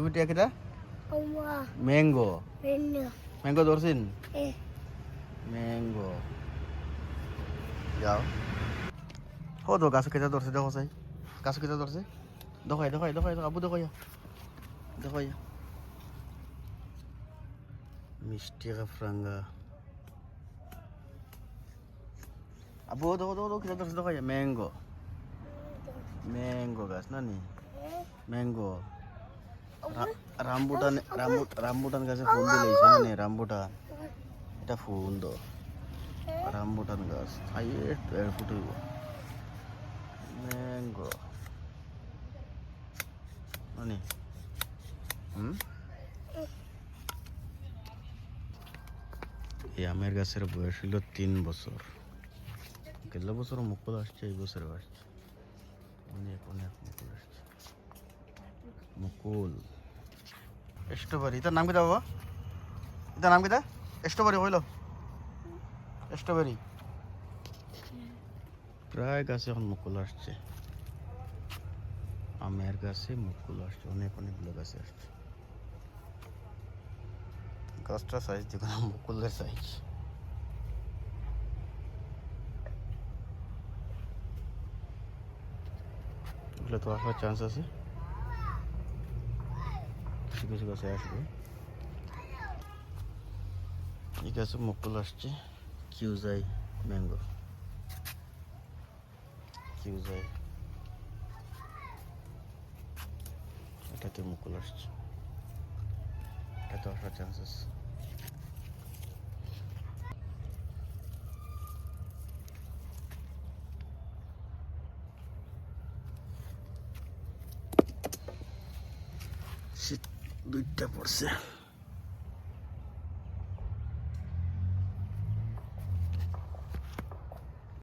বিটি কিটা mango mango ধরছেন ম্যাঙ্গো যাও ও তো গাছ কেটে ধরছে দেখো চাই গাছ কেটে ধরছে দেখাই দেখাই দেখাই আবু দেখাইয়া দেখাইয়া মিষ্টি কাফরাঙ্গা আবু দেখো দেখো দেখো কেটে ধরছে দেখাইয়া ম্যাঙ্গো ম্যাঙ্গো গাছ না নি ম্যাঙ্গো রামবুটান রামবুটান গাছে ফুল দিলেছে না নি রামবুটান এটা ফুল তো রামবুটান গাছ হাইয়েস্ট 1.5 ফুট হইব ম্যাঙ্গো মানে এই আমের গাছের বয়স হইল 3 বছর গেল বছর মুকুল আসছে এই বছর আসছে অনেক অনেক মুকুল আসছে মুকুল স্ট্রবেরি এটার নাম কি বাবা এটার নাম কি স্ট্রবেরি হইল স্ট্রবেরি প্রায় গাছে এখন মুকুল আসছে আমের গাছে মুকুল আসছে অনেক অনেকগুলো গাছে আসছে গাছটা সাইজ দেখুন মুকুলের সাইজ এগুলো তো আসার চান্স আছে কিছু কিছু গাছে আসবে এই গাছে মুকুল আসছে কিউজাই ম্যাঙ্গো কিউজাই এটাতে মুকুল আসছে এটাতে আসার চান্স আছে শীত 2টা পড়ছে